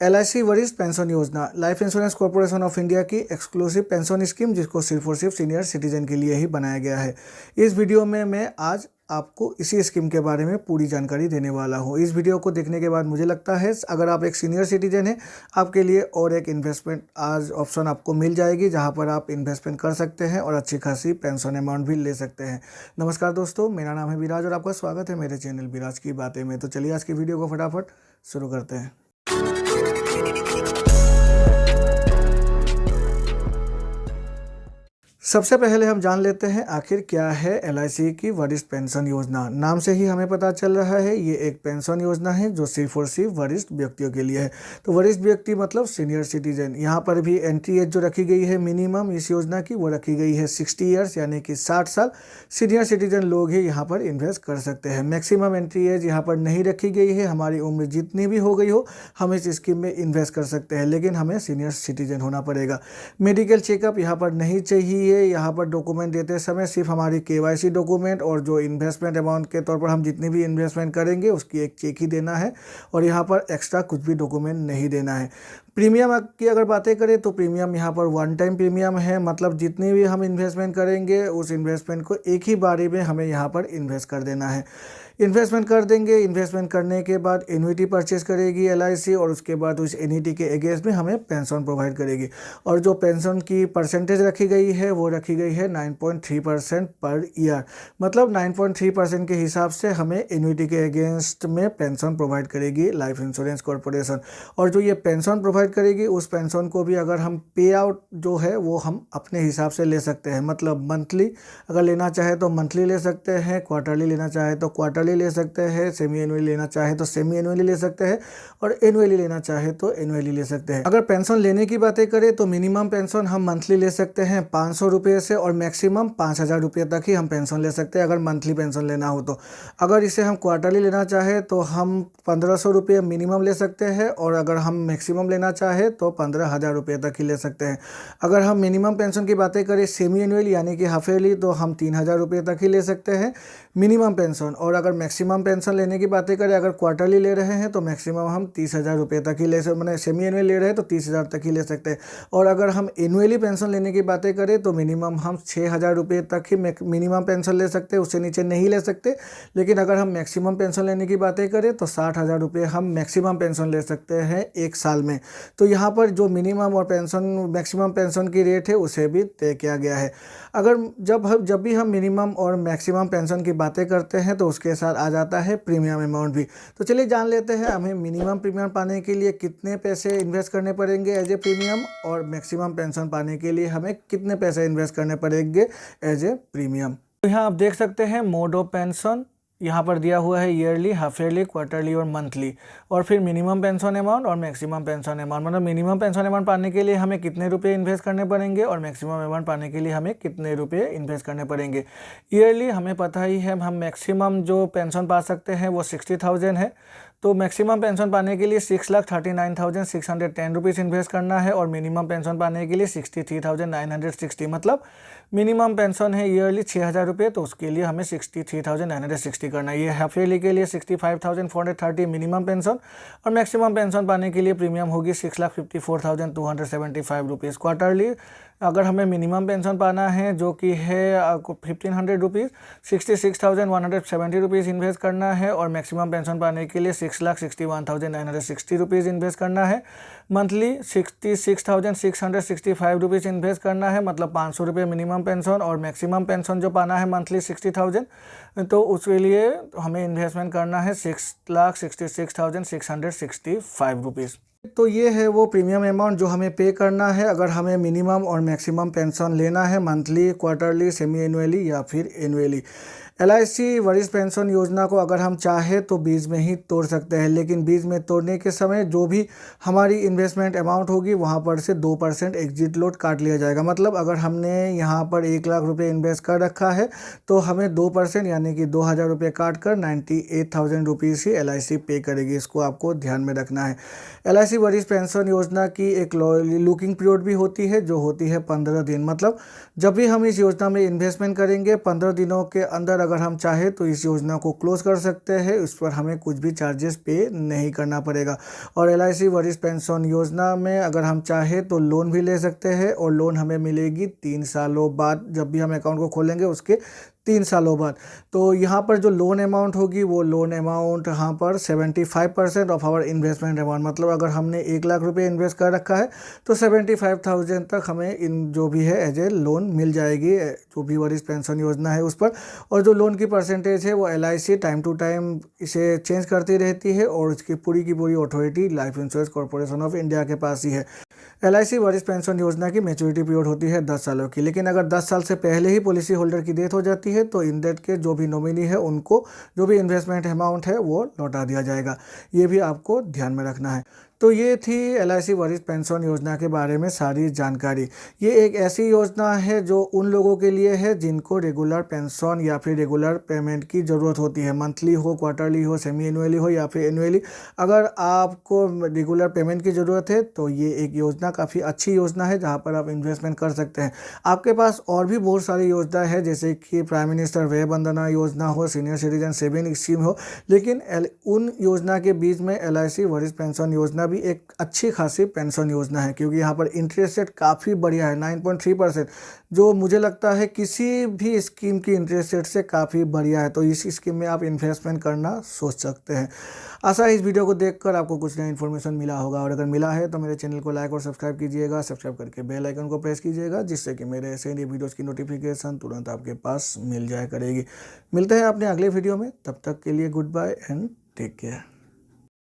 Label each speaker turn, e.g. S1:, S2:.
S1: LIC वरिष्ठ pension योजना life insurance corporation of India की एक्सक्लूसिव पेंशन स्कीम, जिसको सिर्फ और सिर्फ सीनियर सिटीजन के लिए ही बनाया गया है। इस वीडियो में मैं आज आपको इसी स्कीम के बारे में पूरी जानकारी देने वाला हूं। इस वीडियो को देखने के बाद मुझे लगता है अगर आप एक सीनियर सिटीजन हैं, आपके लिए और एक इन्वेस्टमेंट आज ऑप्शन आपको मिल जाएगी, जहां पर आप इन्वेस्टमेंट कर सकते हैं और अच्छी खासी पेंशन अमाउंट भी ले सकते हैं। नमस्कार दोस्तों, मेरा नाम है विराज और आपका स्वागत है मेरे चैनल विराज की बातें में। तो चलिए आज की वीडियो को फटाफट शुरू करते हैं। सबसे पहले हम जान लेते हैं आखिर क्या है LIC की वरिष्ठ पेंशन योजना। नाम से ही हमें पता चल रहा है ये एक पेंशन योजना है जो सिर्फ और सिर्फ वरिष्ठ व्यक्तियों के लिए है। तो वरिष्ठ व्यक्ति मतलब सीनियर सिटीजन। यहाँ पर भी एंट्री एज जो रखी गई है मिनिमम इस योजना की, वो रखी गई है 60 ईयर्स, यानी कि 60 साल सीनियर सिटीजन लोग ही यहाँ पर इन्वेस्ट कर सकते हैं। मैक्सिमम एंट्री एज यहाँ पर नहीं रखी गई है। हमारी उम्र जितनी भी हो गई हो हम इस स्कीम में इन्वेस्ट कर सकते हैं, लेकिन हमें सीनियर सिटीजन होना पड़ेगा। मेडिकल चेकअप यहाँ पर नहीं चाहिए। यहाँ पर डॉक्यूमेंट देते समय सिर्फ हमारी KYC डॉक्यूमेंट और जो इन्वेस्टमेंट अमाउंट के तौर पर हम जितनी भी इन्वेस्टमेंट करेंगे उसकी एक चेक ही देना है, और यहाँ पर एक्स्ट्रा कुछ भी डॉक्यूमेंट नहीं देना है। प्रीमियम की अगर बातें करें तो प्रीमियम यहाँ पर वन टाइम प्रीमियम है, मतलब जितनी भी हम इन्वेस्टमेंट करेंगे उस इन्वेस्टमेंट को एक ही बारी में हमें यहाँ पर इन्वेस्ट कर देना है। इन्वेस्टमेंट कर देंगे, इन्वेस्टमेंट करने के बाद एन्युटी परचेज करेगी LIC, और उसके बाद उस एन्युटी के अगेंस्ट में हमें पेंशन प्रोवाइड करेगी। और जो पेंशन की परसेंटेज रखी गई है वो रखी गई है 9.3% पर ईयर, मतलब 9.3% के हिसाब से हमें एन्युटी के अगेंस्ट में पेंशन प्रोवाइड करेगी लाइफ इंश्योरेंस कॉर्पोरेशन। और जो ये पेंशन प्रोवाइड करेगी उस पेंशन को भी अगर हम पे आउट जो है वो हम अपने हिसाब से ले सकते हैं, मतलब मंथली अगर लेना चाहे तो मंथली ले सकते हैं, क्वार्टरली लेना चाहे तो क्वार्टरली ले सकते हैं, सेमी एनुअली लेना चाहे तो सेमी एनुअली ले सकते हैं, और एनुअली लेना चाहे तो एनुअली ले सकते हैं। अगर पेंशन लेने की बातें करें तो मिनिमम पेंशन हम मंथली ले सकते हैं 500 रुपये से, और मैक्सिमम 5000 रुपये तक ही हम पेंशन ले सकते हैं अगर मंथली पेंशन लेना हो तो। अगर इसे हम क्वार्टरली लेना चाहे तो हम 1500 रुपये मिनिमम ले सकते हैं, और अगर हम मैक्सिमम लेना चाहे तो 15,000 रुपये तक ही ले सकते हैं। अगर हम मिनिमम पेंशन की बातें करें सेमी एनुअल यानी कि हाफ ईयरली, तो हम 3000 रुपये तक ही ले सकते हैं मिनिमम पेंशन। और अगर मैक्सिमम पेंशन लेने की बातें करें, अगर क्वार्टरली ले रहे हैं तो मैक्सिमम हम 30,000 रुपये तक ही ले सकते, मैंने सेमी एनुअल ले रहे हैं तो 30,000 तक ही ले सकते हैं। और अगर हम एनुअली पेंशन लेने की बातें करें तो मिनिमम हम 6,000 रुपये तक ही मिनिमम पेंशन ले सकते हैं, उससे नीचे नहीं ले सकते। लेकिन अगर हम मैक्सिमम पेंशन लेने की बातें करें तो 60,000 रुपये हम मैक्सिमम पेंशन ले सकते हैं एक साल में। तो यहाँ पर जो मिनिमम और मैक्सिमम पेंशन की रेट है उसे भी तय किया गया है। अगर जब भी हम मिनिमम और मैक्सिमम पेंशन की बातें करते हैं तो उसके साथ आ जाता है प्रीमियम अमाउंट भी। तो चलिए जान लेते हैं हमें मिनिमम प्रीमियम पाने के लिए कितने पैसे इन्वेस्ट करने पड़ेंगे एज ए प्रीमियम, और मैक्सिमम पेंशन पाने के लिए हमें कितने पैसे इन्वेस्ट करने पड़ेंगे एज ए प्रीमियम। तो यहाँ आप देख सकते हैं मोड ऑफ पेंशन यहाँ पर दिया हुआ है ईयरली, हाफ ईयरली, क्वार्टरली और मंथली, और फिर मिनिमम पेंशन अमाउंट और मैक्सिमम पेंशन अमाउंट, मतलब मिनिमम पेंशन अमाउंट पाने के लिए हमें कितने रुपए इन्वेस्ट करने पड़ेंगे और मैक्सिमम अमाउंट पाने के लिए हमें कितने रुपए इन्वेस्ट करने पड़ेंगे। ईयरली हमें पता ही है, हम मैक्सिमम जो पेंशन पा सकते हैं वो 60,000 है। तो मैक्सिमम पेंशन पाने के लिए 6,39,610 रुपीज़ इन्वेस्ट करना है, और मिनिमम पेंशन पाने के लिए 63,960, मतलब मिनिमम पेंशन है ईयरली 6,000 रुपये, तो उसके लिए हमें 63,960 करना है। ये हाफ ईयरली के लिए 65,430 मिनिमम पेंशन, और मैक्सिमम पेंशन पाने के लिए प्रीमियम होगी 6,54,275 रुपीज़। क्वार्टरली अगर हमें मिनिमम पेंशन पाना है जो कि है 1,500 रुपीज़, 66,170 रुपीज़ इन्वेस्ट करना है, और मैक्सिमम पेंशन पाने के लिए 6,61,960 रुपीज़ इन्वेस्ट करना है। मंथली 66,665 रुपीज़ इन्वेस्ट करना है, मतलब 500 रुपये मिनिमम पेंशन, और मैक्सिमम पेंशन जो पाना है मंथली 60,000, तो उसके लिए हमें इन्वेस्टमेंट करना है 6,66,665 रुपीज़। तो ये है वो प्रीमियम अमाउंट जो हमें पे करना है अगर हमें मिनिमम और मैक्सिमम पेंशन लेना है मंथली, क्वार्टरली, सेमी एनुअली या फिर एनुअली। LIC वरिष्ठ पेंशन योजना को अगर हम चाहे तो बीच में ही तोड़ सकते हैं, लेकिन बीच में तोड़ने के समय जो भी हमारी इन्वेस्टमेंट अमाउंट होगी वहाँ पर से 2% एग्जिट लोड काट लिया जाएगा। मतलब अगर हमने यहाँ पर 1 लाख रुपये इन्वेस्ट कर रखा है तो हमें 2% यानी कि 2,000 रुपये काट कर 98,000 रुपीज़ ही LIC पे करेगी। इसको आपको ध्यान में रखना है। LIC वरिष्ठ पेंशन योजना की एक लुकिंग पीरियड भी होती है जो होती है 15 दिन। मतलब जब भी हम इस योजना में इन्वेस्टमेंट करेंगे 15 दिनों के अंदर अगर हम चाहें तो इस योजना को क्लोज कर सकते हैं। इस पर हमें कुछ भी चार्जेस पे नहीं करना पड़ेगा। और LIC वरिष्ठ पेंशन योजना में अगर हम चाहें तो लोन भी ले सकते हैं, और लोन हमें मिलेगी 3 सालों बाद, जब भी हम अकाउंट को खोलेंगे उसके 3 सालों बाद। तो यहाँ पर जो लोन अमाउंट होगी वो लोन अमाउंट यहाँ पर 75% ऑफ आवर इन्वेस्टमेंट अमाउंट, मतलब अगर हमने 1 लाख रुपए इन्वेस्ट कर रखा है तो 75,000 तक हमें इन जो भी है एज ए लोन मिल जाएगी, जो भी वरिष्ठ पेंशन योजना है उस पर। और जो लोन की परसेंटेज है वो LIC टाइम टू टाइम इसे चेंज करती रहती है, और इसकी पूरी की पूरी authority life insurance corporation of India के पास ही है। LIC वरिष्ठ पेंशन योजना की मैच्योरिटी पीरियड होती है 10 सालों की, लेकिन अगर 10 साल से पहले ही पॉलिसी होल्डर की डेथ हो जाती है तो इन डेथ के जो भी नॉमिनी है उनको जो भी इन्वेस्टमेंट अमाउंट है वो लौटा दिया जाएगा। ये भी आपको ध्यान में रखना है। तो ये थी LIC वरिष्ठ पेंशन योजना के बारे में सारी जानकारी। ये एक ऐसी योजना है जो उन लोगों के लिए है जिनको रेगुलर पेंशन या फिर रेगुलर पेमेंट की ज़रूरत होती है, मंथली हो, क्वार्टरली हो, सेमी एनुअली हो या फिर एनुअली। अगर आपको रेगुलर पेमेंट की ज़रूरत है तो ये एक योजना काफ़ी अच्छी योजना है जहाँ पर आप इन्वेस्टमेंट कर सकते हैं। आपके पास और भी बहुत सारी योजना है, जैसे कि प्राइम मिनिस्टर वय वंदना योजना हो, सीनियर सिटीजन सेविंग स्कीम हो, लेकिन उन योजना के बीच में LIC वरिष्ठ पेंशन योजना भी एक अच्छी खासी पेंशन योजना है, क्योंकि यहाँ पर इंटरेस्ट रेट काफ़ी बढ़िया है, 9.3%, जो मुझे लगता है किसी भी स्कीम की इंटरेस्ट रेट से काफ़ी बढ़िया है। तो इस स्कीम में आप इन्वेस्टमेंट करना सोच सकते हैं। आशा है इस वीडियो को देखकर आपको कुछ नया इन्फॉर्मेशन मिला होगा, और अगर मिला है तो मेरे चैनल को लाइक और सब्सक्राइब कीजिएगा। सब्सक्राइब करके बेल आइकन को प्रेस कीजिएगा, जिससे कि मेरे ऐसे नए वीडियोज़ की नोटिफिकेशन तुरंत आपके पास मिल जाया करेगी। मिलते हैं अपने अगले वीडियो में, तब तक के लिए goodbye and take care.